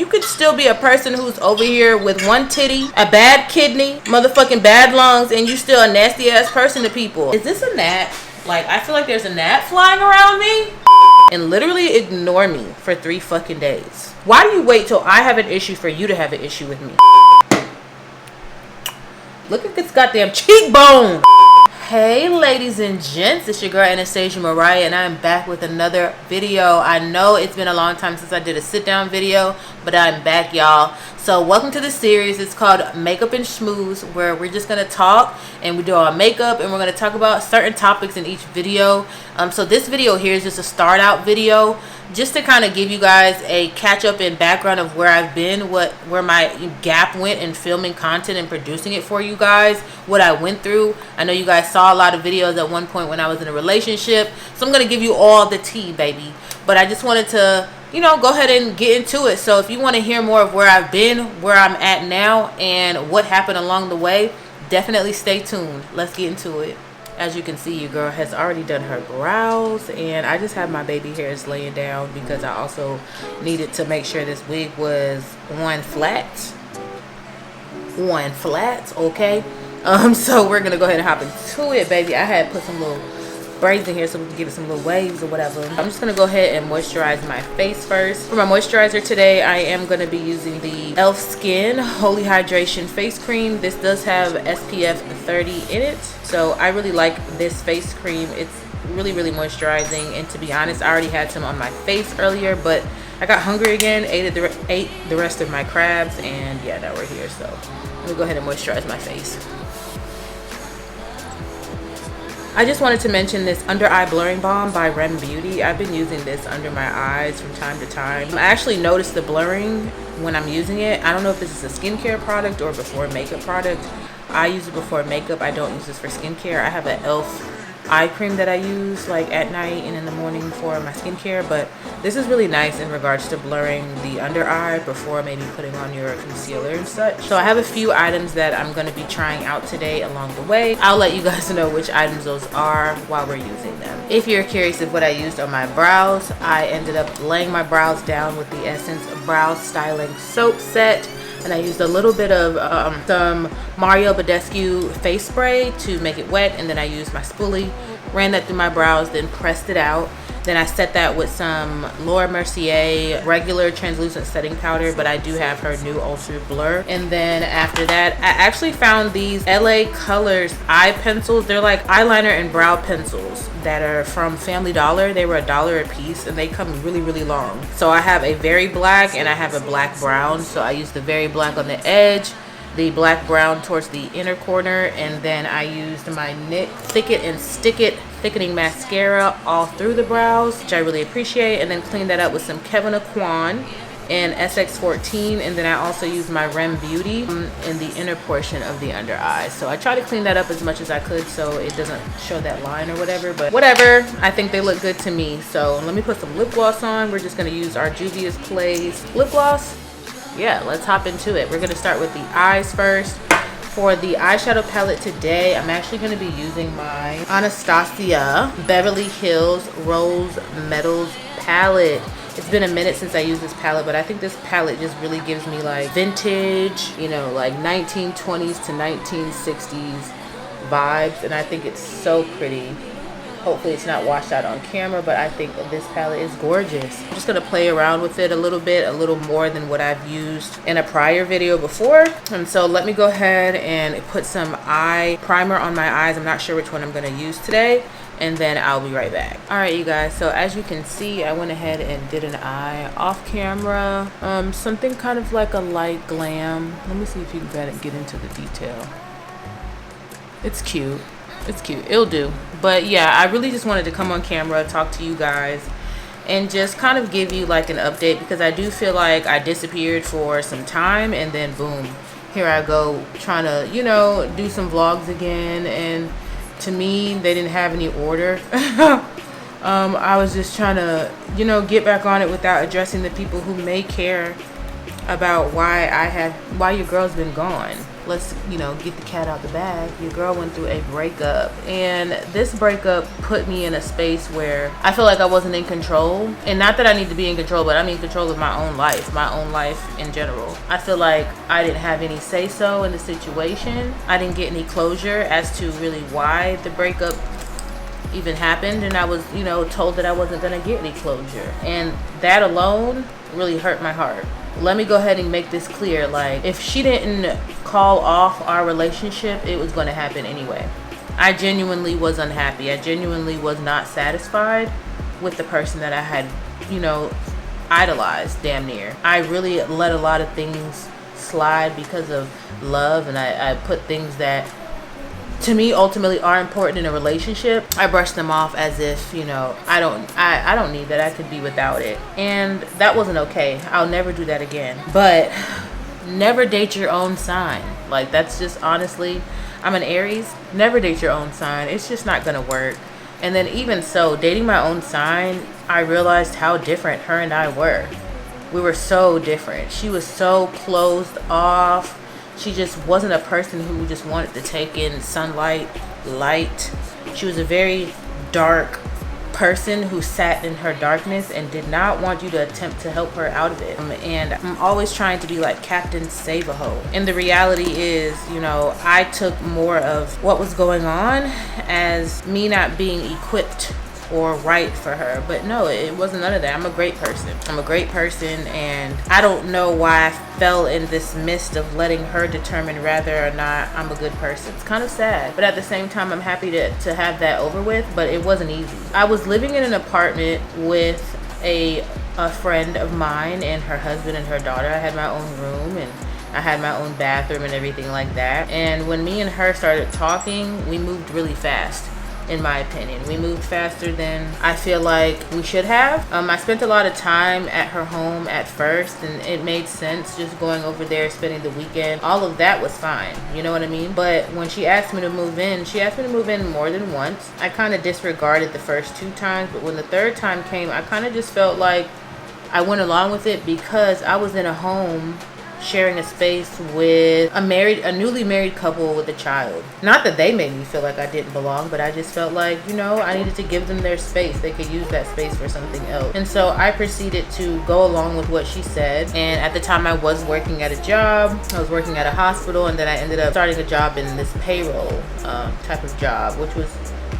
You could still be a person who's over here with one titty, a bad kidney, motherfucking bad lungs, and you still a nasty ass person to people. Is this a gnat? Like, I feel like there's a gnat flying around me. And literally ignore me for 3 fucking days. Why do you wait till I have an issue for you to have an issue with me? Look at this goddamn cheekbone. Hey ladies and gents, it's your girl Anastassja.Mariah, and I'm back with another video. I know it's been a long time since I did a sit down video, but I'm back, y'all. So welcome to the series. It's called Makeup and Schmooze, where we're just gonna talk and we do our makeup, and we're gonna talk about certain topics in each video. So this video here is just a start out video, just to kind of give you guys a catch up and background of where I've been, where my gap went in filming content and producing it for you guys, what I went through. I know you guys saw a lot of videos at one point when I was in a relationship, so I'm gonna give you all the tea, baby. But I just wanted to, you know, go ahead and get into it. So if you want to hear more of where I've been, where I'm at now, and what happened along the way, definitely stay tuned. Let's get into it. As you can see, your girl has already done her brows, and I just have my baby hairs laying down because I also needed to make sure this wig was on flat, okay. So we're gonna go ahead and hop into it, baby. I had put some little braids in here so we can give it some little waves or whatever. I'm just gonna go ahead and moisturize my face first. For my moisturizer today, I am gonna be using the e.l.f. Skin Holy Hydration Face Cream. This does have SPF 30 in it, so I really like this face cream. It's really moisturizing, and to be honest, I already had some on my face earlier, but I got hungry again, ate the rest of my crabs, and yeah, now we're here. So let me go ahead and moisturize my face. I just wanted to mention this under eye blurring balm by Rem Beauty. I've been using this under my eyes from time to time. I actually noticed the blurring when I'm using it. I don't know if this is a skincare product or before makeup product. I use it before makeup. I don't use this for skincare. I have an e.l.f. eye cream that I use like at night and in the morning for my skincare, but this is really nice in regards to blurring the under eye before maybe putting on your concealer and such. So I have a few items that I'm going to be trying out today along the way. I'll let you guys know which items those are while we're using them. If you're curious of what I used on my brows, I ended up laying my brows down with the Essence Brow Styling Soap Set. And I used a little bit of some Mario Badescu face spray to make it wet, and then I used my spoolie, ran that through my brows, then pressed it out. Then I set that with some Laura Mercier regular translucent setting powder, but I do have her new Ultra Blur. And then after that, I actually found these LA Colors eye pencils. They're like eyeliner and brow pencils that are from Family Dollar. They were $1 a piece, and they come really long. So I have a very black and I have a black brown. So I use the very black on the edge, the black brown towards the inner corner, and then I used my NYX Thick It and Stick It thickening mascara all through the brows, which I really appreciate, and then clean that up with some Kevin Aquan and SX14, and then I also used my Rem Beauty in the inner portion of the under eye. So I try to clean that up as much as I could so it doesn't show that line or whatever, but whatever, I think they look good to me. So let me put some lip gloss on. We're just going to use our Juvia's Place lip gloss. Yeah, let's hop into it. We're going to start with the eyes first. For the eyeshadow palette today, I'm actually going to be using my Anastassja Beverly Hills Rose Metals palette. It's been a minute since I used this palette, but I think this palette just really gives me like vintage, you know, like 1920s to 1960s vibes, and I think it's so pretty. Hopefully it's not washed out on camera, but I think this palette is gorgeous. I'm just gonna play around with it a little bit, a little more than what I've used in a prior video before. And so let me go ahead and put some eye primer on my eyes. I'm not sure which one I'm gonna use today, and then I'll be right back. All right, you guys, so as you can see, I went ahead and did an eye off camera. Something kind of like a light glam. Let me see if you can get into the detail. It's cute. It's cute. It'll do. But yeah, I really just wanted to come on camera, talk to you guys, and just kind of give you like an update, because I do feel like I disappeared for some time, and then boom, here I go trying to, you know, do some vlogs again, and to me they didn't have any order. I was just trying to, you know, get back on it without addressing the people who may care about why your girl's been gone. Let's, you know, get the cat out the bag. Your girl went through a breakup, and this breakup put me in a space where I feel like I wasn't in control. And not that I need to be in control, but I'm in control of my own life in general. I feel like I didn't have any say-so in the situation. I didn't get any closure as to really why the breakup even happened, and I was, you know, told that I wasn't gonna get any closure, and that alone really hurt my heart. Let me go ahead and make this clear. Like, if she didn't call off our relationship, it was going to happen anyway. I genuinely was unhappy. I genuinely was not satisfied with the person that I had, you know, idolized damn near. I really let a lot of things slide because of love, and I put things that to me ultimately are important in a relationship. I brush them off as if, you know, I don't need that. I could be without it. And that wasn't okay. I'll never do that again. But never date your own sign. Like, that's just honestly, I'm an Aries. Never date your own sign. It's just not gonna work. And then even so, dating my own sign, I realized how different her and I were. We were so different. She was so closed off. She just wasn't a person who just wanted to take in sunlight, light. She was a very dark person who sat in her darkness and did not want you to attempt to help her out of it. And I'm always trying to be like Captain Save-A-Ho. And the reality is, you know, I took more of what was going on as me not being equipped or right for her. But no, it wasn't none of that. I'm a great person. I'm a great person, and I don't know why I fell in this mist of letting her determine whether or not I'm a good person. It's kind of sad, but at the same time, I'm happy to have that over with, but it wasn't easy. I was living in an apartment with a friend of mine and her husband and her daughter. I had my own room, and I had my own bathroom and everything like that. And when me and her started talking, we moved really fast. In my opinion, we moved faster than I feel like we should have. I spent a lot of time at her home at first, and it made sense just going over there, spending the weekend. All of that was fine, you know what I mean? But when she asked me to move in, she asked me to move in more than once. I kind of disregarded the first 2 times, but when the 3rd time came, I kind of just felt like I went along with it because I was in a home sharing a space with a newly married couple with a child. Not that they made me feel like I didn't belong, but I just felt like, you know, I needed to give them their space. They could use that space for something else. And so I proceeded to go along with what she said. And at the time I was working at a job. I was working at a hospital, and then I ended up starting a job in this payroll type of job, which was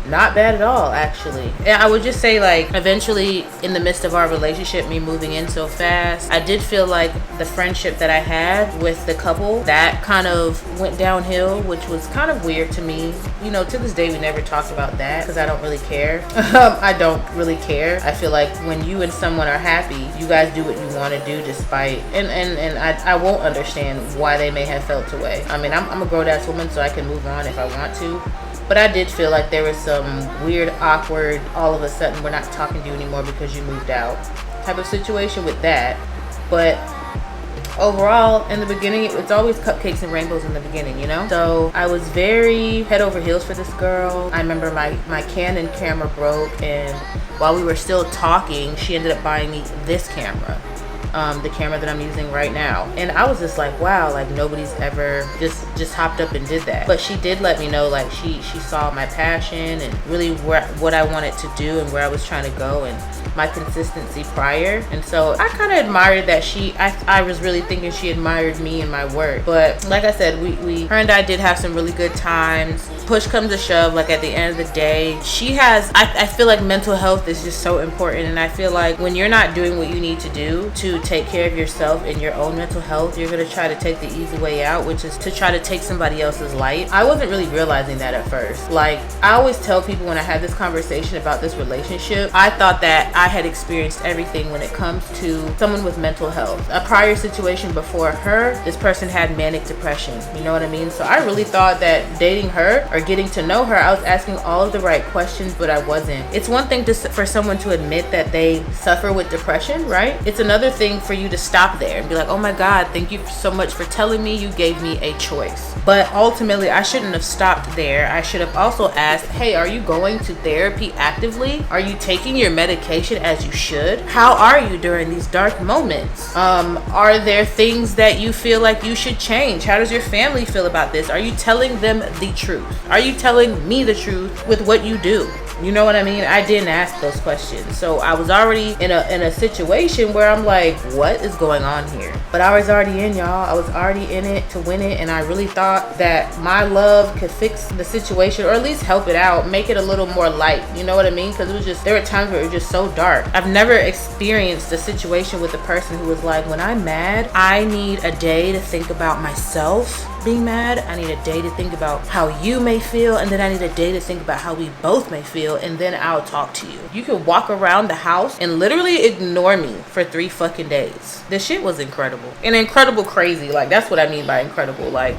not bad at all, actually. And I would just say, like, eventually in the midst of our relationship, me moving in so fast, I did feel like the friendship that I had with the couple, that kind of went downhill, which was kind of weird to me. You know, to this day, we never talked about that because I don't really care. I don't really care. I feel like when you and someone are happy, you guys do what you want to do despite, and I won't understand why they may have felt away. I mean, I'm a grown-ass woman, so I can move on if I want to. But I did feel like there was some weird, awkward, all of a sudden we're not talking to you anymore because you moved out type of situation with that. But overall, in the beginning, it's always cupcakes and rainbows in the beginning, you know? So I was very head over heels for this girl. I remember my Canon camera broke, and while we were still talking, she ended up buying me this camera. The camera that I'm using right now. And I was just like, wow, like nobody's ever just hopped up and did that. But she did let me know, like she saw my passion and really what I wanted to do and where I was trying to go and my consistency prior. And so I kind of admired that I was really thinking she admired me and my work. But like I said, her and I did have some really good times. Push comes to shove, like at the end of the day, I feel like mental health is just so important. And I feel like when you're not doing what you need to do to take care of yourself and your own mental health, you're going to try to take the easy way out, which is to try to take somebody else's light. I wasn't really realizing that at first. Like, I always tell people when I have this conversation about this relationship, I thought that I had experienced everything when it comes to someone with mental health. A prior situation before her, this person had manic depression, you know what I mean? So I really thought that dating her or getting to know her, I was asking all of the right questions, but I wasn't. It's one thing for someone to admit that they suffer with depression, right? It's another thing thing for you to stop there and be like, oh my God, thank you so much for telling me. You gave me a choice. But ultimately, I shouldn't have stopped there. I should have also asked, hey, are you going to therapy actively? Are you taking your medication as you should? How are you during these dark moments? Are there things that you feel like you should change? How does your family feel about this? Are you telling them the truth? Are you telling me the truth with what you do? You know what I mean? I didn't ask those questions. So I was already in a situation where I'm like, what is going on here? But I was already in, y'all. I was already in it to win it. And I really thought that my love could fix the situation, or at least help it out, make it a little more light. You know what I mean? Because it was just, there were times where it was just so dark. I've never experienced a situation with a person who was like, when I'm mad, I need a day to think about myself being mad. I need a day to think about how you may feel, and then I need a day to think about how we both may feel, and then I'll talk to you. You could walk around the house and literally ignore me for 3 fucking days. This shit was incredible. And incredible crazy. Like, that's what I mean by incredible. Like,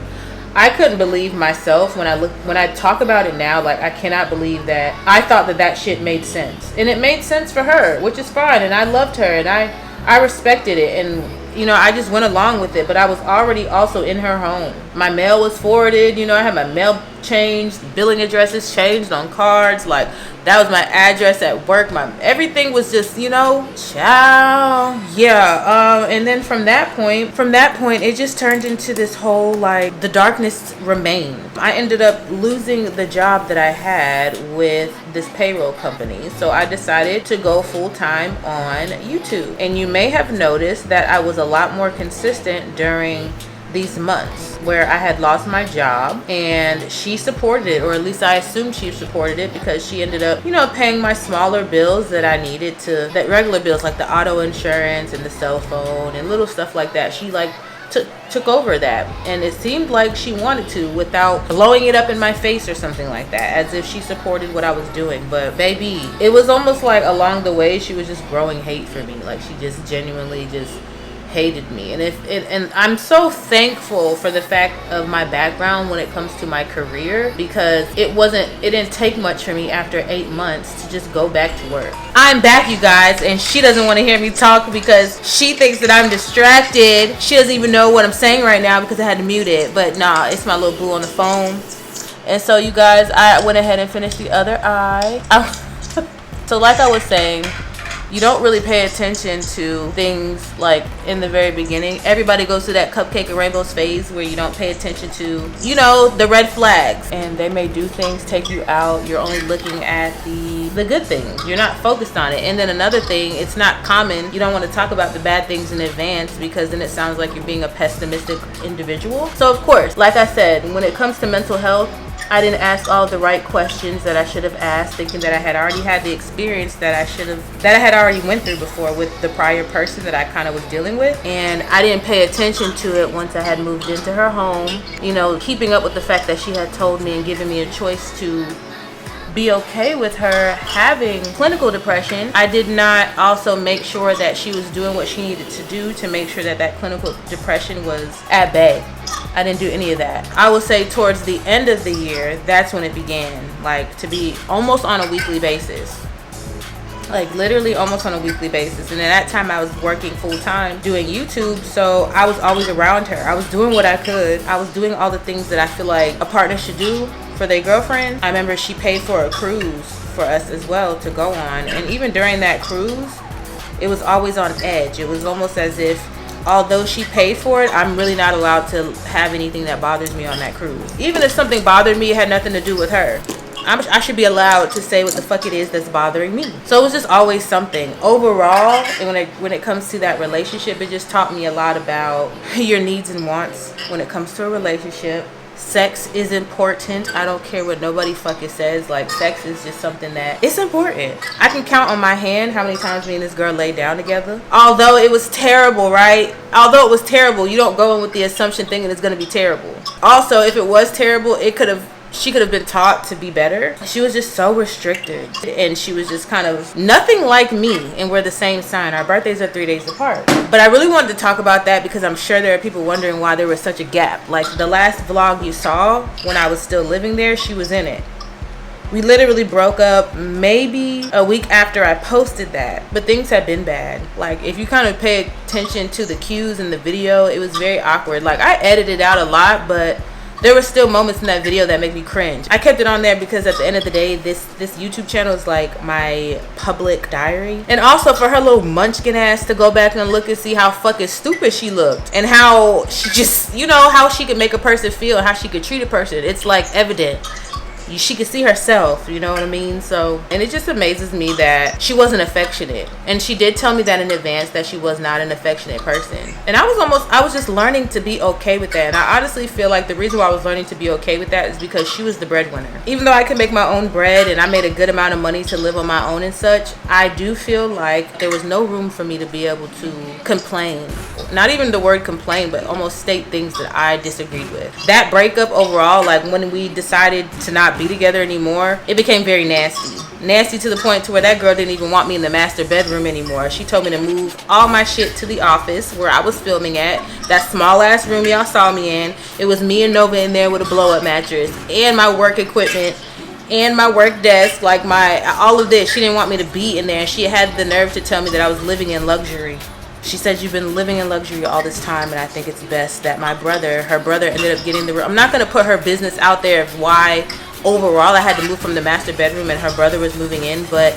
I couldn't believe myself when I talk about it now. Like, I cannot believe that I thought that shit made sense. And it made sense for her, which is fine. And I loved her, and I respected it. And you know, I just went along with it, but I was already also in her home. My mail was forwarded, you know, I had my mail changed, billing addresses changed on cards. Like, that was my address at work. Everything was just, you know, ciao. Yeah. And then from that point, it just turned into this whole, like, the darkness remained. I ended up losing the job that I had with this payroll company. So I decided to go full time on YouTube. And you may have noticed that I was a lot more consistent during these months where I had lost my job, and she supported it, or at least I assumed she supported it, because she ended up, you know, paying my smaller bills that I needed to, that regular bills like the auto insurance and the cell phone and little stuff like that. She like took over that, and it seemed like she wanted to without blowing it up in my face or something like that, as if she supported what I was doing. But baby, it was almost like along the way she was just growing hate for me. Like, she just genuinely just hated me. And I'm so thankful for the fact of my background when it comes to my career, because it didn't take much for me after 8 months to just go back to work. I'm back, you guys, and she doesn't want to hear me talk because she thinks that I'm distracted. She doesn't even know what I'm saying right now because I had to mute it. But nah, it's my little boo on the phone. And so, you guys, I went ahead and finished the other eye. So like I was saying, you don't really pay attention to things like in the very beginning. Everybody goes through that cupcake and rainbows phase where you don't pay attention to, you know, the red flags. And they may do things, take you out. You're only looking at the good things. You're not focused on it. And then another thing, it's not common. You don't want to talk about the bad things in advance, because then it sounds like you're being a pessimistic individual. So of course, like I said, when it comes to mental health, I didn't ask all the right questions that I should have asked, thinking that I had already had the experience that I had already went through before with the prior person that I kind of was dealing with. And I didn't pay attention to it once I had moved into her home, you know, keeping up with the fact that she had told me and given me a choice to be okay with her having clinical depression. I did not also make sure that she was doing what she needed to do to make sure that clinical depression was at bay. I didn't do any of that. I would say towards the end of the year, that's when it began, like, to be almost on a weekly basis. Like, literally almost on a weekly basis. And at that time I was working full time doing YouTube, so I was always around her. I was doing what I could. I was doing all the things that I feel like a partner should do for their girlfriend. I remember she paid for a cruise for us as well to go on, and even during that cruise, it was always on edge. It was almost as if, although she paid for it, I'm really not allowed to have anything that bothers me on that cruise. Even if something bothered me, it had nothing to do with her. I should be allowed to say what the fuck it is that's bothering me. So it was just always something. Overall, when it comes to that relationship, it just taught me a lot about your needs and wants when it comes to a relationship. Sex is important. I don't care what nobody fucking says. Like, sex is just something that it's important. I can count on my hand how many times me and this girl laid down together. Although it was terrible, right? Although it was terrible, you don't go in with the assumption thinking it's gonna be terrible. Also, if it was terrible, she could have been taught to be better. She was just so restricted, and she was just kind of nothing like me, and we're the same sign. Our birthdays are 3 days apart. But I really wanted to talk about that because I'm sure there are people wondering why there was such a gap. Like, the last vlog you saw when I was still living there, she was in it. We literally broke up maybe a week after I posted that. But things have been bad. Like, if you kind of pay attention to the cues in the video, it was very awkward. Like, I edited out a lot, but there were still moments in that video that make me cringe. I kept it on there because at the end of the day, this YouTube channel is like my public diary. And also for her little munchkin ass to go back and look and see how fucking stupid she looked. And how she just, you know, how she could make a person feel and how she could treat a person. It's like evident. She could see herself, you know what I mean? So, and it just amazes me that she wasn't affectionate. And she did tell me that in advance, that she was not an affectionate person. And I was just learning to be okay with that. And I honestly feel like the reason why I was learning to be okay with that is because she was the breadwinner. Even though I could make my own bread and I made a good amount of money to live on my own and such, I do feel like there was no room for me to be able to complain. Not even the word complain, but almost state things that I disagreed with. That breakup overall, like when we decided to not be together anymore, it became very nasty to the point to where that girl didn't even want me in the master bedroom anymore. She told me to move all my shit to the office where I was filming at, that small ass room y'all saw me in. It was me and Nova in there with a blow up mattress and my work equipment and my work desk, like all of this. She didn't want me to be in there, and she had the nerve to tell me that I was living in luxury. She said, you've been living in luxury all this time, and I think it's best that her brother ended up getting the room. I'm not going to put her business out there of why overall I had to move from the master bedroom and her brother was moving in, but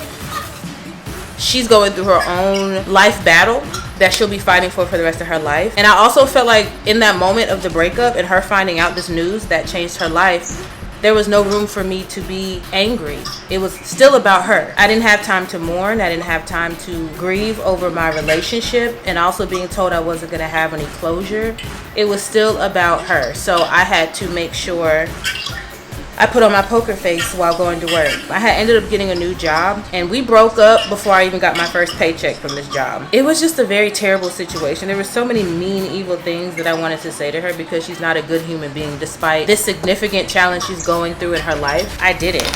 she's going through her own life battle that she'll be fighting for the rest of her life. And I also felt like in that moment of the breakup and her finding out this news that changed her life, there was no room for me to be angry. It was still about her. I didn't have time to mourn. I didn't have time to grieve over my relationship and also being told I wasn't gonna have any closure. It was still about her. So I had to make sure I put on my poker face while going to work. I had ended up getting a new job, and we broke up before I even got my first paycheck from this job. It was just a very terrible situation. There were so many mean, evil things that I wanted to say to her because she's not a good human being despite this significant challenge she's going through in her life. I didn't.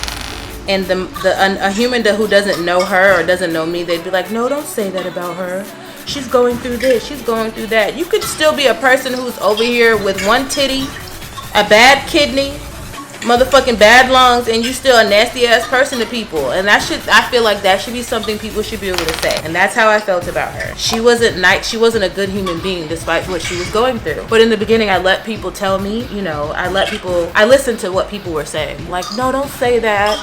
And a human who doesn't know her or doesn't know me, they'd be like, no, don't say that about her. She's going through this, she's going through that. You could still be a person who's over here with one titty, a bad kidney, motherfucking bad lungs, and you still a nasty ass person to people. And I feel like that should be something people should be able to say. And that's how I felt about her. She wasn't she wasn't a good human being despite what she was going through. But in the beginning, I let people tell me, you know, I listened to what people were saying. Like, no, don't say that.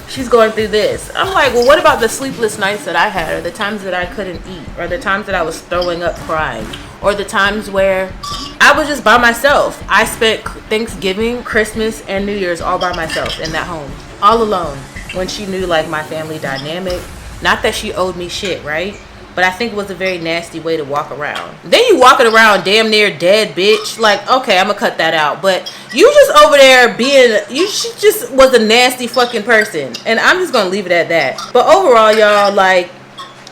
She's going through this. I'm like, well, what about the sleepless nights that I had, or the times that I couldn't eat, or the times that I was throwing up crying, or the times where I was just by myself. I spent Thanksgiving, Christmas, and New Year's all by myself in that home, all alone, when she knew like my family dynamic. Not that she owed me shit, right? But I think it was a very nasty way to walk around. Then you walking around damn near dead, bitch. Like, okay, I'm gonna cut that out. But you just over there she just was a nasty fucking person. And I'm just gonna leave it at that. But overall, y'all, like,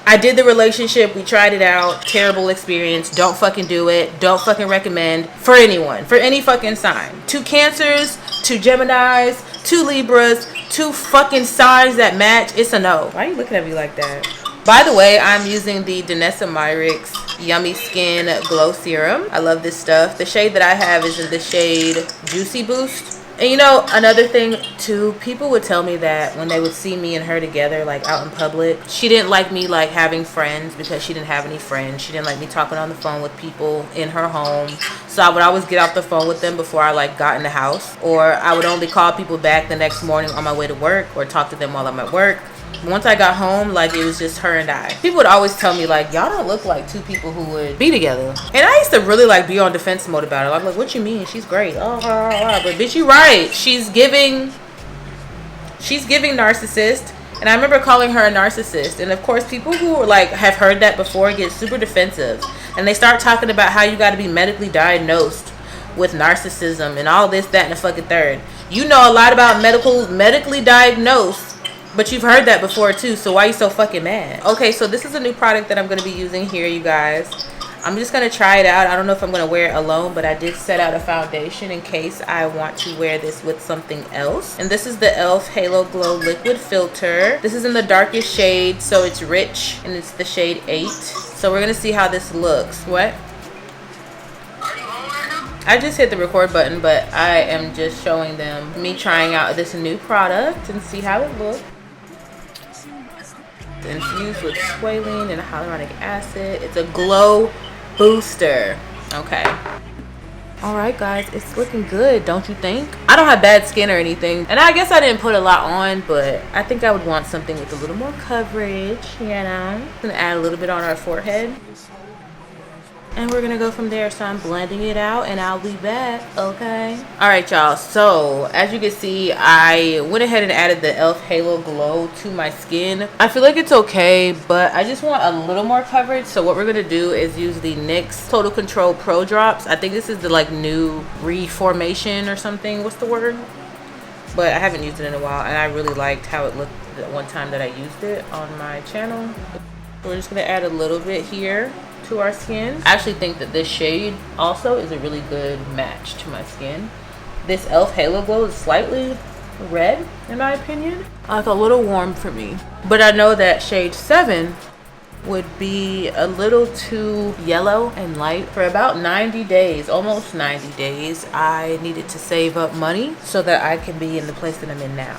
I did the relationship. We tried it out. Terrible experience. Don't fucking do it. Don't fucking recommend for anyone. For any fucking sign. 2 Cancers, 2 Geminis, 2 Libras, 2 fucking signs that match. It's a no. Why are you looking at me like that? By the way, I'm using the Anastassja.Mariah Yummy Skin Glow Serum. I love this stuff. The shade that I have is in the shade Juicy Boost. And you know, another thing too, people would tell me that when they would see me and her together, like out in public, she didn't like me like having friends because she didn't have any friends. She didn't like me talking on the phone with people in her home. So I would always get off the phone with them before I like got in the house, or I would only call people back the next morning on my way to work, or talk to them while I'm at work. Once I got home, like, it was just her and I. People would always tell me, like, y'all don't look like 2 people who would be together. And I used to really, like, be on defense mode about it. I'm like, what you mean? She's great. Oh, but bitch, you right. She's giving narcissist. And I remember calling her a narcissist. And of course, people who are like have heard that before get super defensive. And they start talking about how you got to be medically diagnosed with narcissism and all this, that, and the fucking third. You know a lot about medically diagnosed, but you've heard that before too, so why are you so fucking mad? Okay, so this is a new product that I'm going to be using here, you guys. I'm just going to try it out. I don't know if I'm going to wear it alone, but I did set out a foundation in case I want to wear this with something else. And this is the e.l.f. Halo Glow Liquid Filter. This is in the darkest shade, so it's rich, and it's the shade 8. So we're going to see how this looks. What? I just hit the record button, but I am just showing them me trying out this new product and see how it looks. Infused with squalene and hyaluronic acid. It's a glow booster. Okay. All right, guys, it's looking good, don't you think? I don't have bad skin or anything, and I guess I didn't put a lot on, but I think I would want something with a little more coverage, you know. I'm gonna add a little bit on our forehead. And we're gonna go from there. So I'm blending it out and I'll be back, okay? All right, y'all, so as you can see, I went ahead and added the e.l.f. Halo Glow to my skin. I feel like it's okay, but I just want a little more coverage. So what we're gonna do is use the NYX Total Control Pro Drops. I think this is the like new reformation or something. What's the word? But I haven't used it in a while, and I really liked how it looked the one time that I used it on my channel. We're just gonna add a little bit here to our skin. I actually think that this shade also is a really good match to my skin. This e.l.f. Halo Glow is slightly red in my opinion, like a little warm for me, but I know that shade 7 would be a little too yellow and light. For about 90 days, almost 90 days, I needed to save up money so that I can be in the place that I'm in now.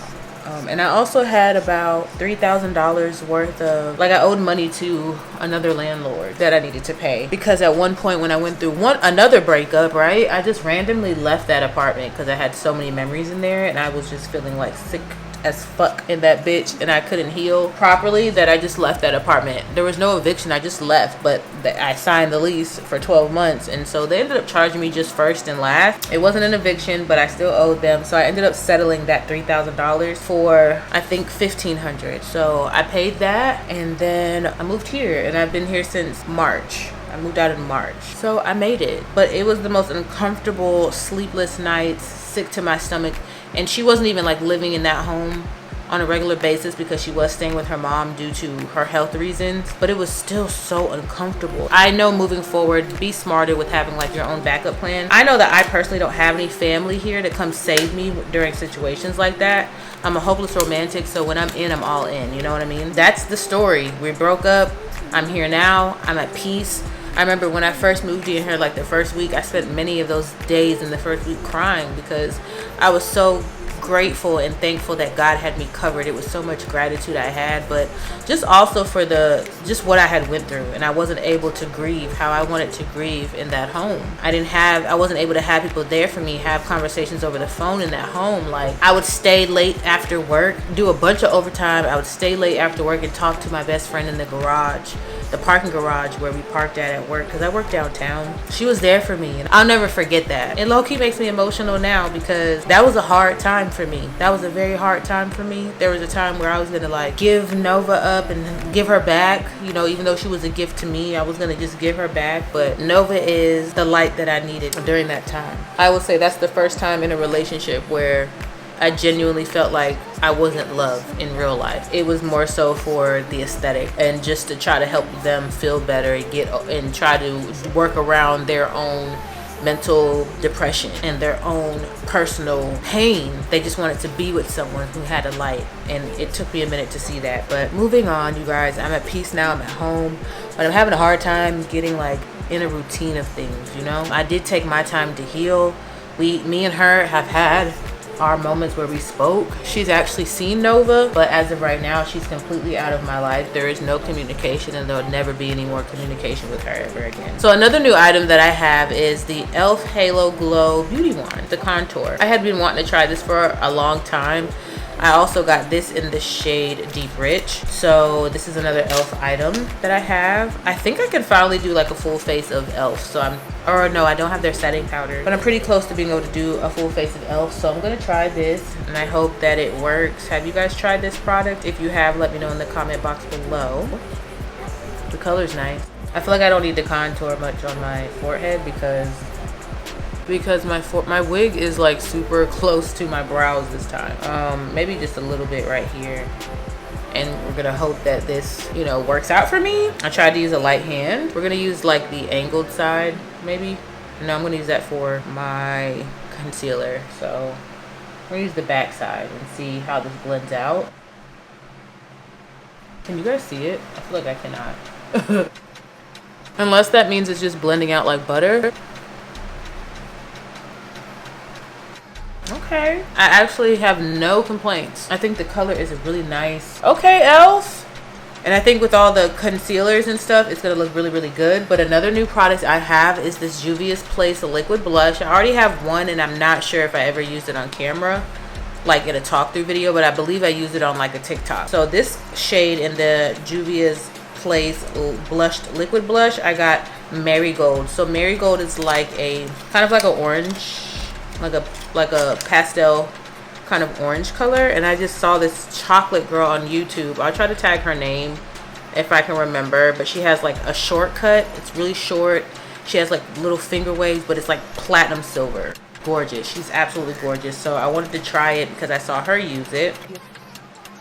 And I also had about $3,000 worth of, like, I owed money to another landlord that I needed to pay, because at one point when I went through another breakup, right, I just randomly left that apartment because I had so many memories in there, and I was just feeling like sick as fuck in that bitch, and I couldn't heal properly, that I just left that apartment. There was no eviction, I just left, but I signed the lease for 12 months, and so they ended up charging me just first and last. It wasn't an eviction, but I still owed them, so I ended up settling that $3,000 for I think $1,500. So I paid that, and then I moved here, and I've been here since March. I moved out in March, so I made it. But it was the most uncomfortable, sleepless nights, sick to my stomach. And she wasn't even like living in that home on a regular basis because she was staying with her mom due to her health reasons, but it was still so uncomfortable. I know moving forward, be smarter with having like your own backup plan. I know that I personally don't have any family here to come save me during situations like that. I'm a hopeless romantic, so when I'm in, I'm all in, you know what I mean? That's the story. We broke up, I'm here now, I'm at peace. I remember when I first moved in here, like the first week, I spent many of those days in the first week crying because I was so grateful and thankful that God had me covered. It was so much gratitude I had, but just also for just what I had went through, and I wasn't able to grieve how I wanted to grieve in that home. I wasn't able to have people there for me, have conversations over the phone in that home. Like, I would stay late after work, do a bunch of overtime. I would stay late after work and talk to my best friend in the garage, the parking garage where we parked at work, because I work downtown. She was there for me, and I'll never forget that. It low-key makes me emotional now because that was a hard time for me. That was a very hard time for me. There was a time where I was gonna like give Nova up and give her back, you know, even though she was a gift to me, I was gonna just give her back. But Nova is the light that I needed during that time. I would say that's the first time in a relationship where I genuinely felt like I wasn't loved in real life. It was more so for the aesthetic and just to try to help them feel better and try to work around their own mental depression and their own personal pain. They just wanted to be with someone who had a light, and it took me a minute to see that. But moving on, you guys, I'm at peace now. I'm at home, but I'm having a hard time getting like in a routine of things, you know. I did take my time to heal. Me and her have had our moments where we spoke. She's actually seen Nova, but as of right now, she's completely out of my life. There is no communication, and there'll never be any more communication with her ever again. So another new item that I have is the e.l.f. Halo Glow Beauty Wand, the contour. I had been wanting to try this for a long time. I also got this in the shade Deep Rich. So this is another e.l.f. item that I have. I think I can finally do like a full face of e.l.f. So no, I don't have their setting powder, but I'm pretty close to being able to do a full face of e.l.f. So I'm gonna try this, and I hope that it works. Have you guys tried this product? If you have, let me know in the comment box below. The color's nice. I feel like I don't need to contour much on my forehead because my wig is like super close to my brows this time. Maybe just a little bit right here, and we're gonna hope that this, you know, works out for me. I tried to use a light hand. We're gonna use like the angled side, maybe. No, I'm gonna use that for my concealer. So I'm gonna use the back side and see how this blends out. Can you guys see it? I feel like I cannot. Unless that means it's just blending out like butter. Okay. I actually have no complaints. I think the color is really nice. Okay, Elf. And I think with all the concealers and stuff, it's going to look really, really good. But another new product I have is this Juvia's Place liquid blush. I already have one, and I'm not sure if I ever used it on camera, like in a talk through video, but I believe I used it on like a TikTok. So this shade in the Juvia's Place blushed liquid blush, I got Marigold. So Marigold is like a kind of like an orange, like a pastel kind of orange color. And I just saw this chocolate girl on YouTube. I'll try to tag her name if I can remember, but she has like a shortcut. It's really short. She has like little finger waves, but it's like platinum silver. Gorgeous. She's absolutely gorgeous. So I wanted to try it because I saw her use it.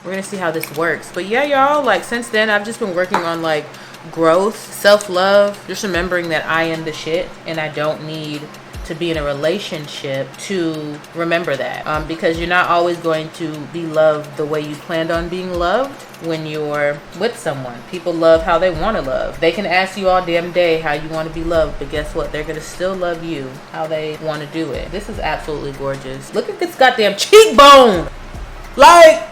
We're gonna see how this works. But yeah, y'all, like since then I've just been working on like growth, self-love, just remembering that I am the shit and I don't need to be in a relationship to remember that, because you're not always going to be loved the way you planned on being loved when you're with someone. People love how they want to love. They can ask you all damn day how you want to be loved, but guess what? They're gonna still love you how they want to do it. This is absolutely gorgeous. Look at this goddamn cheekbone. Like,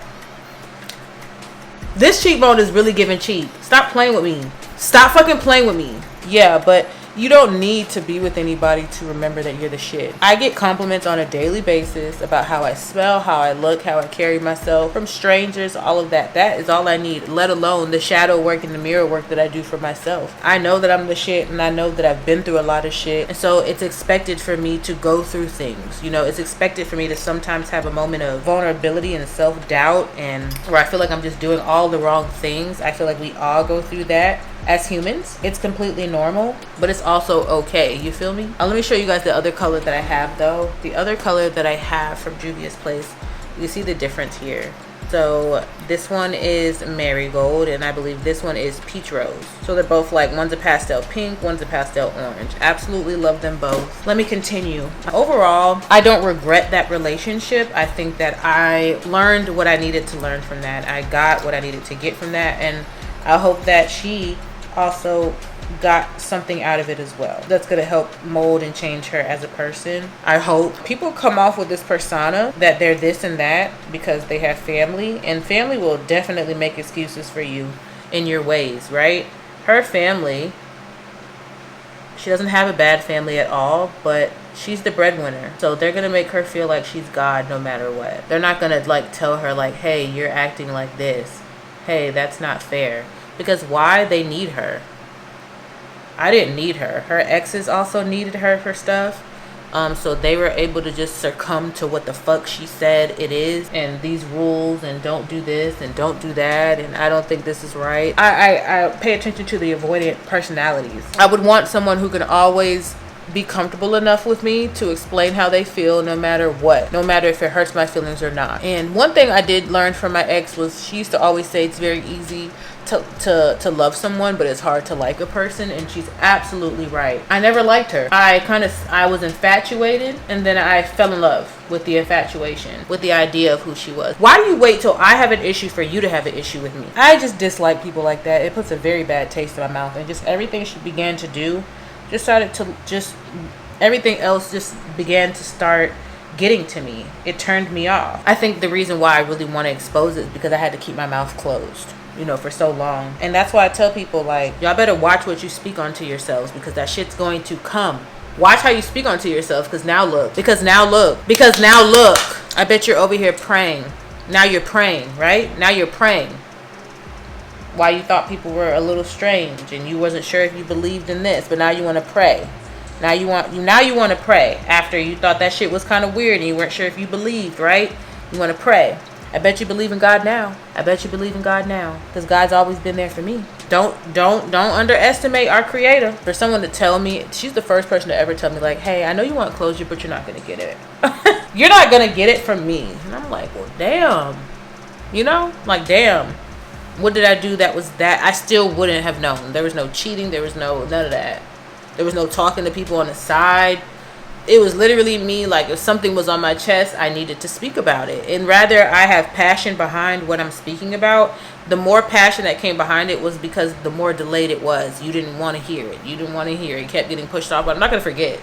this cheekbone is really giving cheek. Stop playing with me. Stop fucking playing with me. Yeah, but you don't need to be with anybody to remember that you're the shit. I get compliments on a daily basis about how I smell, how I look, how I carry myself, from strangers, all of that. That is all I need, let alone the shadow work and the mirror work that I do for myself. I know that I'm the shit, and I know that I've been through a lot of shit. And so it's expected for me to go through things. You know, it's expected for me to sometimes have a moment of vulnerability and self-doubt, and where I feel like I'm just doing all the wrong things. I feel like we all go through that as humans. It's completely normal, but it's also okay. You feel me? Let me show you guys the other color that I have though. The other color that I have from Juvia's Place, you see the difference here. So this one is Marigold, and I believe this one is Peach Rose. So they're both like, one's a pastel pink, one's a pastel orange. Absolutely love them both. Let me continue. Overall, I don't regret that relationship. I think that I learned what I needed to learn from that. I got what I needed to get from that, and I hope that she also got something out of it as well that's going to help mold and change her as a person. I hope. People come off with this persona that they're this and that because they have family, and family will definitely make excuses for you in your ways, right? Her family, she doesn't have a bad family at all, but she's the breadwinner, so they're gonna make her feel like she's God no matter what. They're not gonna like tell her like, hey, you're acting like this, hey, that's not fair. Because why? They need her. I didn't need her. Her exes also needed her for stuff. So they were able to just succumb to what the fuck she said it is, and these rules, and don't do this and don't do that, and I don't think this is right. I pay attention to the avoidant personalities. I would want someone who can always be comfortable enough with me to explain how they feel no matter what, no matter if it hurts my feelings or not. And one thing I did learn from my ex was she used to always say it's very easy to love someone, but it's hard to like a person, and she's absolutely right. I never liked her. I was infatuated, and then I fell in love with the infatuation, with the idea of who she was. Why do you wait till I have an issue for you to have an issue with me? I just dislike people like that. It puts a very bad taste in my mouth, and just everything she began to do everything else just began to start getting to me. It turned me off. I think the reason why I really want to expose it is because I had to keep my mouth closed, you know, for so long. And that's why I tell people, like, y'all better watch what you speak onto yourselves, because that shit's going to come. Watch how you speak onto yourself, because now look. I bet you're over here praying. Now you're praying, right? Now you're praying. Why you thought people were a little strange and you wasn't sure if you believed in this, but now you want to pray. Now you want to pray after you thought that shit was kind of weird and you weren't sure if you believed, right? You want to pray. I bet you believe in God now. Because God's always been there for me. Don't underestimate our Creator. For someone to tell me, she's the first person to ever tell me, like, hey, I know you want closure, but you're not gonna get it. You're not gonna get it from me. And I'm like, well, damn. You know, like, damn. What did I do that was that I still wouldn't have known? There was no cheating. There was none of that. There was no talking to people on the side. It was literally me, like, if something was on my chest, I needed to speak about it. And rather I have passion behind what I'm speaking about, the more passion that came behind it was because the more delayed it was. You didn't want to hear it. It kept getting pushed off, but I'm not going to forget.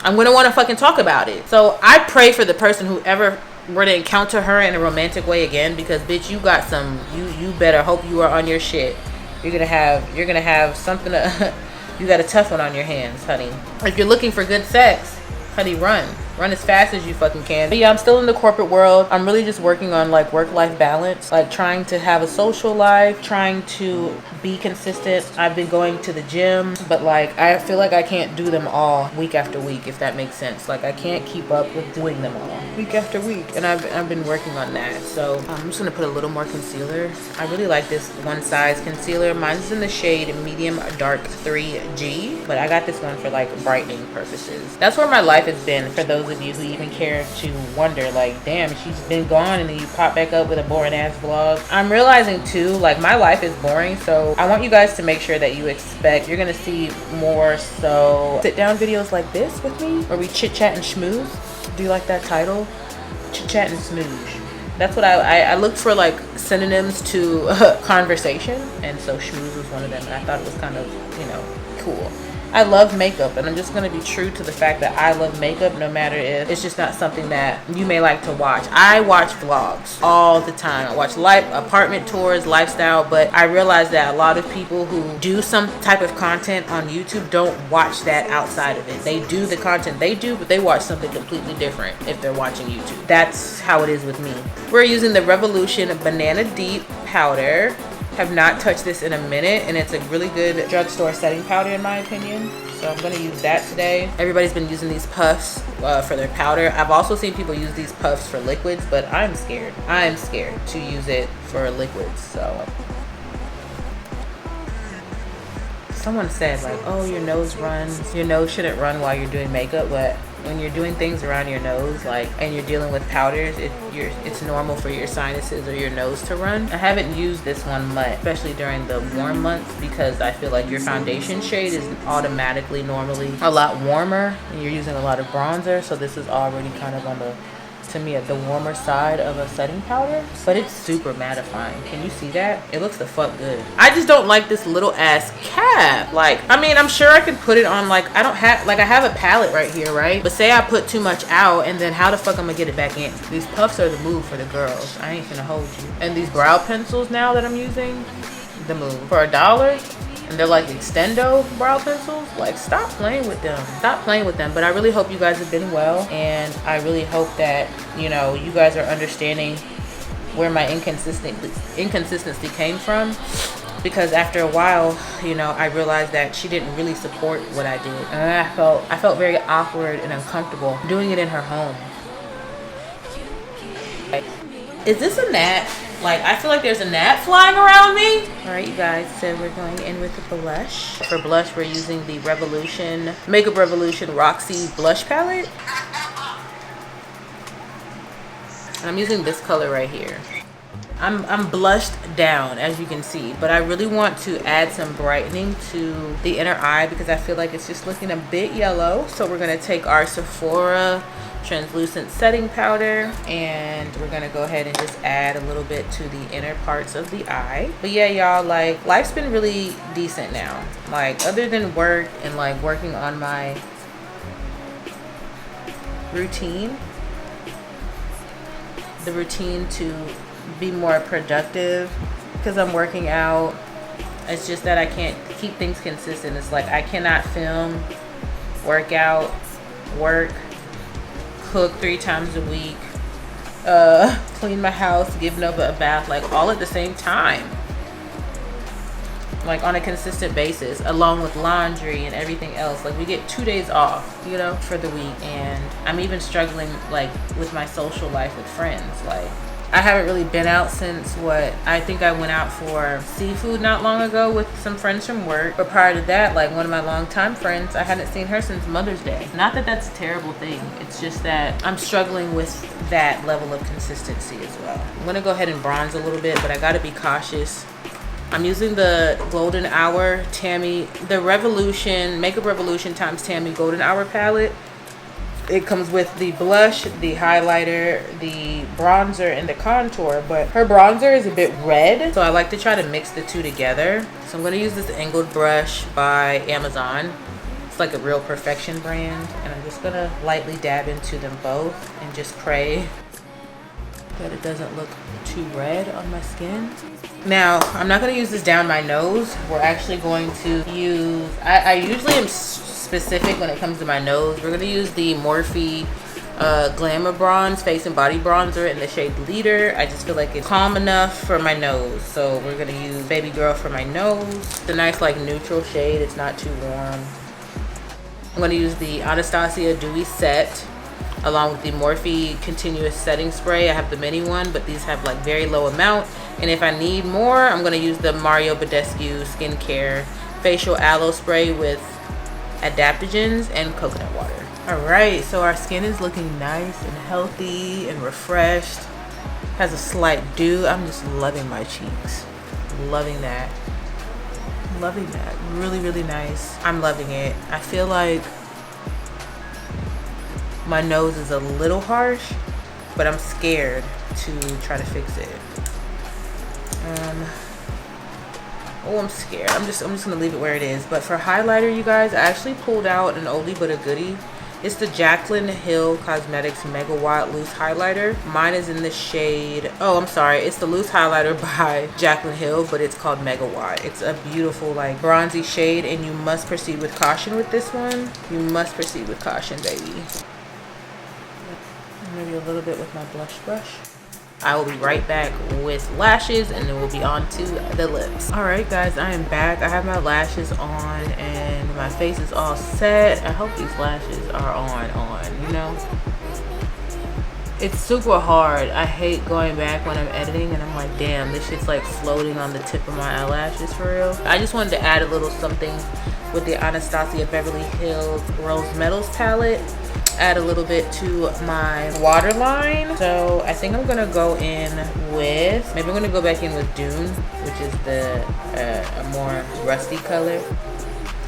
I'm gonna want to fucking talk about it. So I pray for the person who ever were to encounter her in a romantic way again, because bitch, you got some, you better hope you are on your shit. You're gonna have something to, you got a tough one on your hands, honey. If you're looking for good sex, honey, run as fast as you fucking can. But yeah, I'm still in the corporate world. I'm really just working on like work-life balance, like trying to have a social life, trying to be consistent. I've been going to the gym, but like I feel like I can't do them all week after week, if that makes sense. Like I can't keep up with doing them all week after week, and I've been working on that. So I'm just gonna put a little more concealer. I really like this one size concealer. Mine's in the shade medium dark 3G, but I got this one for like brightening purposes. That's where my life has been, for those of you who even care to wonder, like, damn, she's been gone and then you pop back up with a boring ass vlog. I'm realizing too, like, my life is boring, so I want you guys to make sure that you're gonna see more so sit down videos like this with me, where we chit chat and schmooze. Do you like that title? Chit chat and smooze. That's what I looked for, like synonyms to conversation, and so schmooze was one of them, and I thought it was kind of, you know, cool. I love makeup, and I'm just going to be true to the fact that I love makeup, no matter if it's just not something that you may like to watch. I watch vlogs all the time. I watch apartment tours, lifestyle, but I realize that a lot of people who do some type of content on YouTube don't watch that outside of it. They do the content they do, but they watch something completely different if they're watching YouTube. That's how it is with me. We're using the Revolution Banana Deep powder. Have not touched this in a minute, and it's a really good drugstore setting powder in my opinion, so I'm going to use that today. Everybody's been using these puffs for their powder. I've also seen people use these puffs for liquids, but I'm scared to use it for liquids. So someone said like, oh, your nose shouldn't run while you're doing makeup, but when you're doing things around your nose, like, and you're dealing with powders, it's normal for your sinuses or your nose to run. I haven't used this one much, especially during the warm months, because I feel like your foundation shade is automatically normally a lot warmer, and you're using a lot of bronzer, so this is already kind of on the, to me, at the warmer side of a setting powder, but it's super mattifying. Can you see that? It looks the fuck good. I just don't like this little ass cap. Like, I mean, I'm sure I could put it on, like, I have a palette right here, right? But say I put too much out, and then how the fuck I'm gonna get it back in? These puffs are the move for the girls. I ain't gonna hold you. And these brow pencils now that I'm using, the move. For $1, and they're like extendo brow pencils. Like, stop playing with them. Stop playing with them. But I really hope you guys have been well, and I really hope that, you know, you guys are understanding where my inconsistency came from, because after a while, you know, I realized that she didn't really support what I did, and I felt very awkward and uncomfortable doing it in her home. Like, is this a gnat? Like, I feel like there's a gnat flying around me. All right, you guys, so we're going in with the blush. For blush, we're using the Makeup Revolution Roxy blush palette. And I'm using this color right here. I'm blushed down, as you can see, but I really want to add some brightening to the inner eye, because I feel like it's just looking a bit yellow. So we're gonna take our Sephora translucent setting powder, and we're gonna go ahead and just add a little bit to the inner parts of the eye. But yeah, y'all, like, life's been really decent now. Like, other than work and like working on my routine, the routine to be more productive, because I'm working out. It's just that I can't keep things consistent. It's like I cannot film, work out, work, cook 3 times a week, clean my house, give Nova a bath, like all at the same time, like on a consistent basis, along with laundry and everything else. Like, we get 2 days off, you know, for the week, and I'm even struggling like with my social life with friends. Like, I haven't really been out since I think I went out for seafood not long ago with some friends from work. But prior to that, like, one of my longtime friends, I hadn't seen her since Mother's Day. Not that that's a terrible thing. It's just that I'm struggling with that level of consistency as well. I'm gonna go ahead and bronze a little bit, but I gotta be cautious. I'm using the Golden Hour Tammy, the Makeup Revolution times Tammy Golden Hour palette. It comes with the blush, the highlighter, the bronzer, and the contour, but her bronzer is a bit red, so I like to try to mix the two together. So I'm going to use this angled brush by Amazon. like a Real Perfection brand, and I'm just gonna lightly dab into them both and just pray that it doesn't look too red on my skin. Now, I'm not going to use this down my nose. We're actually going to use, I usually am specific when it comes to my nose. We're going to use the Morphe Glamour Bronze Face and Body Bronzer in the shade Leader. I just feel like it's calm enough for my nose. So we're going to use Baby Girl for my nose. It's a nice like neutral shade. It's not too warm. I'm going to use the Anastassja Dewy Set along with the Morphe Continuous Setting Spray. I have the mini one, but these have like very low amount. And if I need more, I'm gonna use the Mario Badescu Skincare Facial Aloe Spray with adaptogens and coconut water. All right, so our skin is looking nice and healthy and refreshed. Has a slight dew. I'm just loving my cheeks. Loving that. Loving that. Really, really nice. I'm loving it. I feel like my nose is a little harsh, but I'm scared to try to fix it. Oh, I'm scared. I'm just gonna leave it where it is. But for highlighter, you guys, I actually pulled out an oldie but a goodie. It's the Jaclyn Hill Cosmetics Megawatt Loose Highlighter. Mine is in the shade, oh, I'm sorry. It's the loose highlighter by Jaclyn Hill, but it's called Megawatt. It's a beautiful, like, bronzy shade, and you must proceed with caution with this one. You must proceed with caution, baby. Maybe a little bit with my blush brush. I will be right back with lashes, and then we'll be on to the lips. All right, guys, I am back. I have my lashes on and my face is all set. I hope these lashes are on, you know? It's super hard. I hate going back when I'm editing and I'm like, damn, this shit's like floating on the tip of my eyelashes for real. I just wanted to add a little something with the Anastassja Beverly Hills Rose Metals palette. Add a little bit to my waterline. So I think I'm gonna go in with, maybe I'm gonna go back in with Dune, which is the a more rusty color.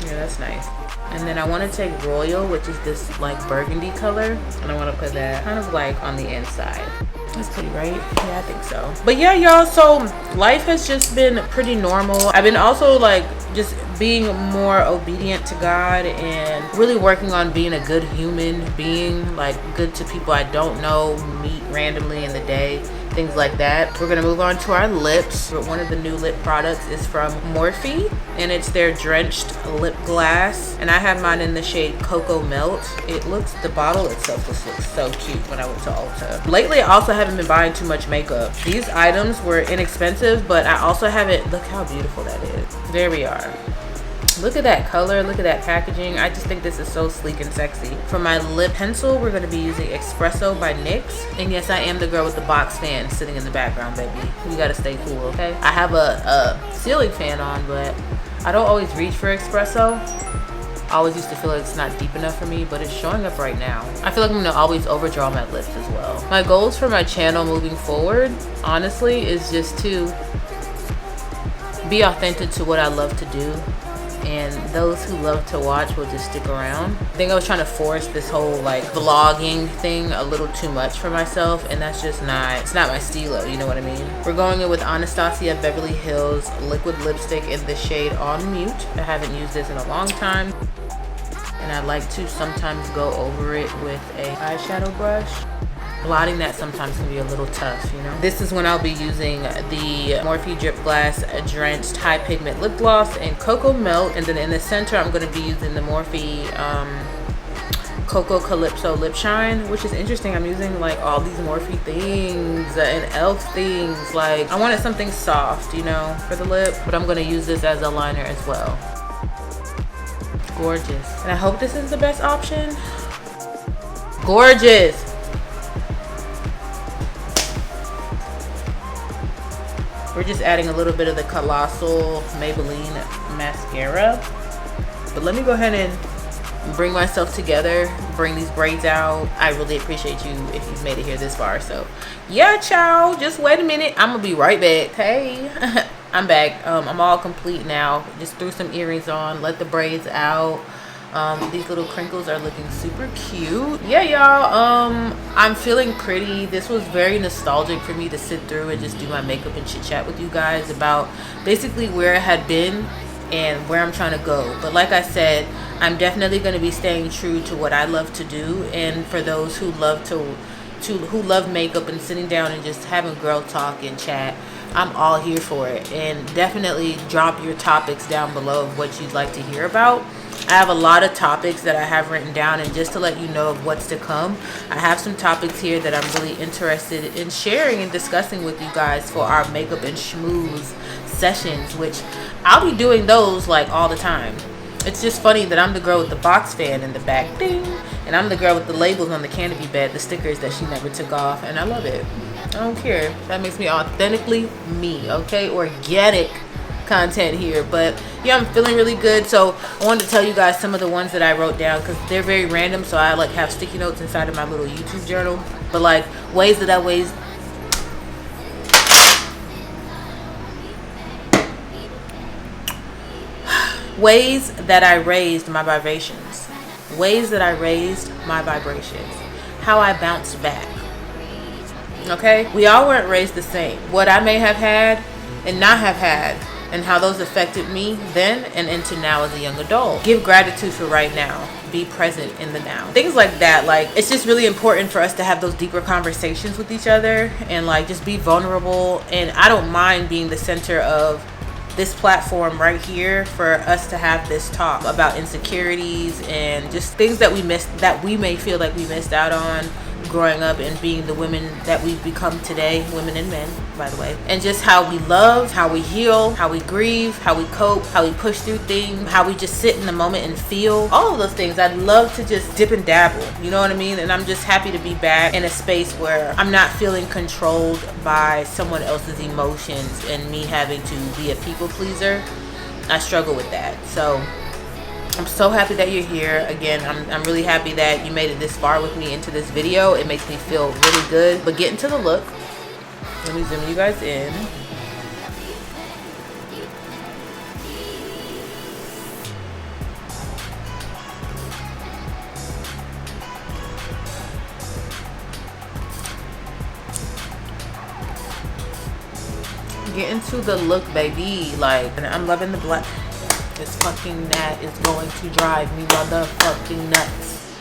Yeah, that's nice. And then I want to take Royal, which is this like burgundy color, and I want to put that kind of like on the inside. That's pretty, right? Yeah, I think so. But yeah, y'all, so life has just been pretty normal. I've been also like just being more obedient to God and really working on being a good human being, like good to people I don't know, meet randomly in the day, things like that. We're gonna move on to our lips. One of the new lip products is from Morphe, and it's their drenched lip glass, and I have mine in the shade Cocoa Melt. It looks, the bottle itself just looks so cute when I went to Ulta. Lately I also haven't been buying too much makeup. These items were inexpensive, but I also haven't, look how beautiful that is. There we are. Look at that color, look at that packaging. I just think this is so sleek and sexy. For my lip pencil, we're gonna be using Espresso by NYX. And yes, I am the girl with the box fan sitting in the background, baby. You gotta stay cool, okay? I have a ceiling fan on, but I don't always reach for Espresso. I always used to feel like it's not deep enough for me, but it's showing up right now. I feel like I'm gonna always overdraw my lips as well. My goals for my channel moving forward, honestly, is just to be authentic to what I love to do. And those who love to watch will just stick around. I think I was trying to force this whole like vlogging thing a little too much for myself, and that's just not, it's not my stilo, you know what I mean? We're going in with Anastassja Beverly Hills liquid lipstick in the shade On Mute. I haven't used this in a long time, and I like to sometimes go over it with a eyeshadow brush. Blotting that sometimes can be a little tough, you know. This is when I'll be using the Morphe Drip Glass Drenched High Pigment Lip Gloss in Cocoa Melt, and then in the center I'm going to be using the Morphe Cocoa Calypso Lip Shine, which is interesting. I'm using like all these Morphe things and e.l.f. things. Like I wanted something soft, you know, for the lip, but I'm going to use this as a liner as well. Gorgeous. And I hope this is the best option. Gorgeous. We're just adding a little bit of the Colossal Maybelline mascara. But let me go ahead and bring myself together, bring these braids out. I really appreciate you if you've made it here this far. So yeah, ciao, just wait a minute. I'm gonna be right back. Hey, I'm back. I'm all complete now. Just threw some earrings on, let the braids out. These little crinkles are looking super cute. Yeah, y'all, I'm feeling pretty. This was very nostalgic for me to sit through and just do my makeup and chit chat with you guys about basically where I had been and where I'm trying to go. But like I said, I'm definitely going to be staying true to what I love to do. And for those who love who love makeup and sitting down and just having girl talk and chat, I'm all here for it. And definitely drop your topics down below of what you'd like to hear about. I have a lot of topics that I have written down, and just to let you know of what's to come, I have some topics here that I'm really interested in sharing and discussing with you guys for our makeup and schmooze sessions, which I'll be doing those like all the time. It's just funny that I'm the girl with the box fan in the back, ding, and I'm the girl with the labels on the canopy bed, the stickers that she never took off, and I love it. I don't care. That makes me authentically me, okay? Organic content here. But yeah, I'm feeling really good. So I wanted to tell you guys some of the ones that I wrote down, because they're very random. So I like have sticky notes inside of my little YouTube journal. But like ways that I raised my vibrations. Ways that I raised my vibrations. How I bounced back. Okay? We all weren't raised the same. What I may have had and not have had, and how those affected me then and into now as a young adult. Give gratitude for right now. Be present in the now. Things like that. Like, it's just really important for us to have those deeper conversations with each other and like just be vulnerable. And I don't mind being the center of this platform right here for us to have this talk about insecurities and just things that we missed, that we may feel like we missed out on growing up and being the women that we've become today, women and men, by the way. And just how we love, how we heal, how we grieve, how we cope, how we push through things, how we just sit in the moment and feel. All of those things. I'd love to just dip and dabble, you know what I mean? And I'm just happy to be back in a space where I'm not feeling controlled by someone else's emotions and me having to be a people pleaser. I struggle with that. So I'm so happy that you're here. Again, I'm really happy that you made it this far with me into this video. It makes me feel really good. But get into the look. Let me zoom you guys in. Get into the look, baby. Like, and I'm loving the black. This fucking gnat is going to drive me motherfucking nuts.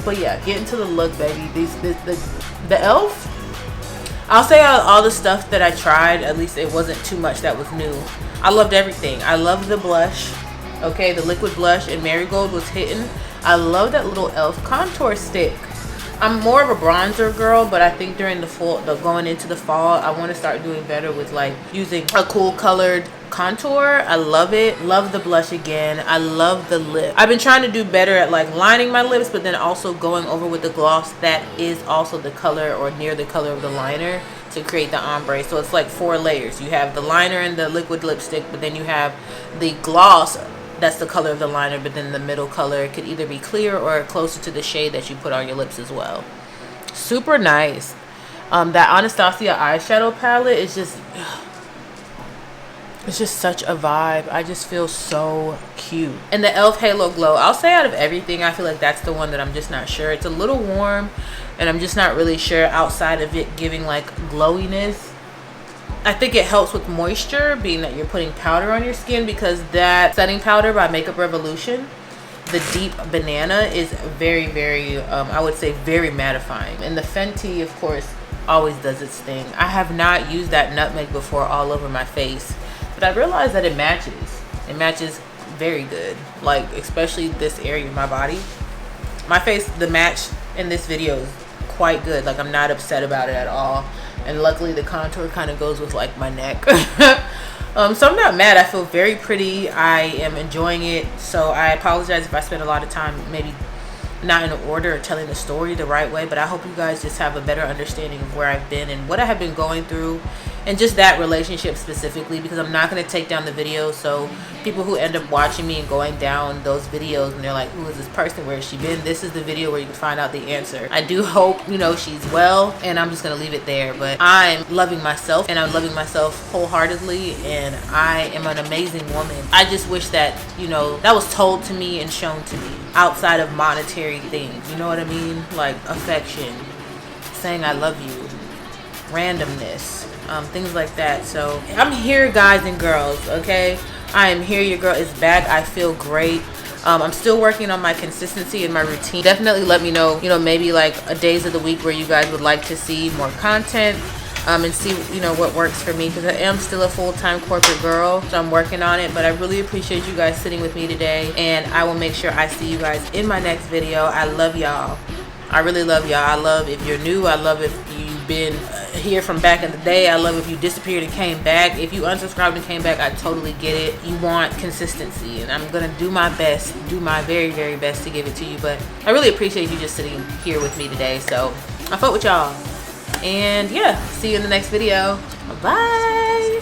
But yeah, get into the look, baby. The elf, I'll say all the stuff that I tried, at least it wasn't too much that was new. I loved everything. I loved the blush. Okay, the liquid blush and marigold was hitting. I love that little elf contour stick. I'm more of a bronzer girl, but I think during the fall, going into the fall, I want to start doing better with like using a cool colored contour. I love it. Love the blush again. I love the lip. I've been trying to do better at like lining my lips, but then also going over with the gloss that is also the color or near the color of the liner to create the ombre. So it's like 4 layers. You have the liner and the liquid lipstick, but then you have the gloss that's the color of the liner, but then the middle color could either be clear or closer to the shade that you put on your lips as well. Super nice. That Anastassja eyeshadow palette is just, it's just such a vibe. I just feel so cute. And the elf halo glow, I'll say out of everything, I feel like that's the one that I'm just not sure. It's a little warm and I'm just not really sure outside of it giving like glowiness. I think it helps with moisture, being that you're putting powder on your skin, because that setting powder by Makeup Revolution, the deep banana, is very, very, I would say very mattifying. And the Fenty, of course, always does its thing. I have not used that nutmeg before all over my face, but I realized that it matches. It matches very good, like especially this area of my body. My face, the match in this video is quite good. Like, I'm not upset about it at all. And luckily the contour kind of goes with like my neck. So I'm not mad. I feel very pretty. I am enjoying it. So I apologize if I spend a lot of time maybe not in order or telling the story the right way, but I hope you guys just have a better understanding of where I've been and what I have been going through, and just that relationship specifically, because I'm not going to take down the video. So people who end up watching me and going down those videos and they're like, who is this person, where has she been, this is the video where you can find out the answer. I do hope, you know, she's well, and I'm just going to leave it there. But I'm loving myself, and I'm loving myself wholeheartedly, and I am an amazing woman. I just wish that, you know, that was told to me and shown to me outside of monetary things, you know what I mean? Like affection, saying I love you, randomness, things like that. So I'm here, guys and girls, okay? I am here. Your girl is back. I feel great. I'm still working on my consistency and my routine. Definitely let me know, you know, maybe like a days of the week where you guys would like to see more content, and see, you know, what works for me, because I am still a full-time corporate girl, so I'm working on it. But I really appreciate you guys sitting with me today, and I will make sure I see you guys in my next video. I love y'all. I really love y'all. I love if you're new. I love if you've been here from back in the day. I love if you disappeared and came back. If you unsubscribed and came back, I totally get it. You want consistency, and I'm gonna do my best, do my very, very best to give it to you. But I really appreciate you just sitting here with me today. So I fuck with y'all, and yeah, see you in the next video. Bye.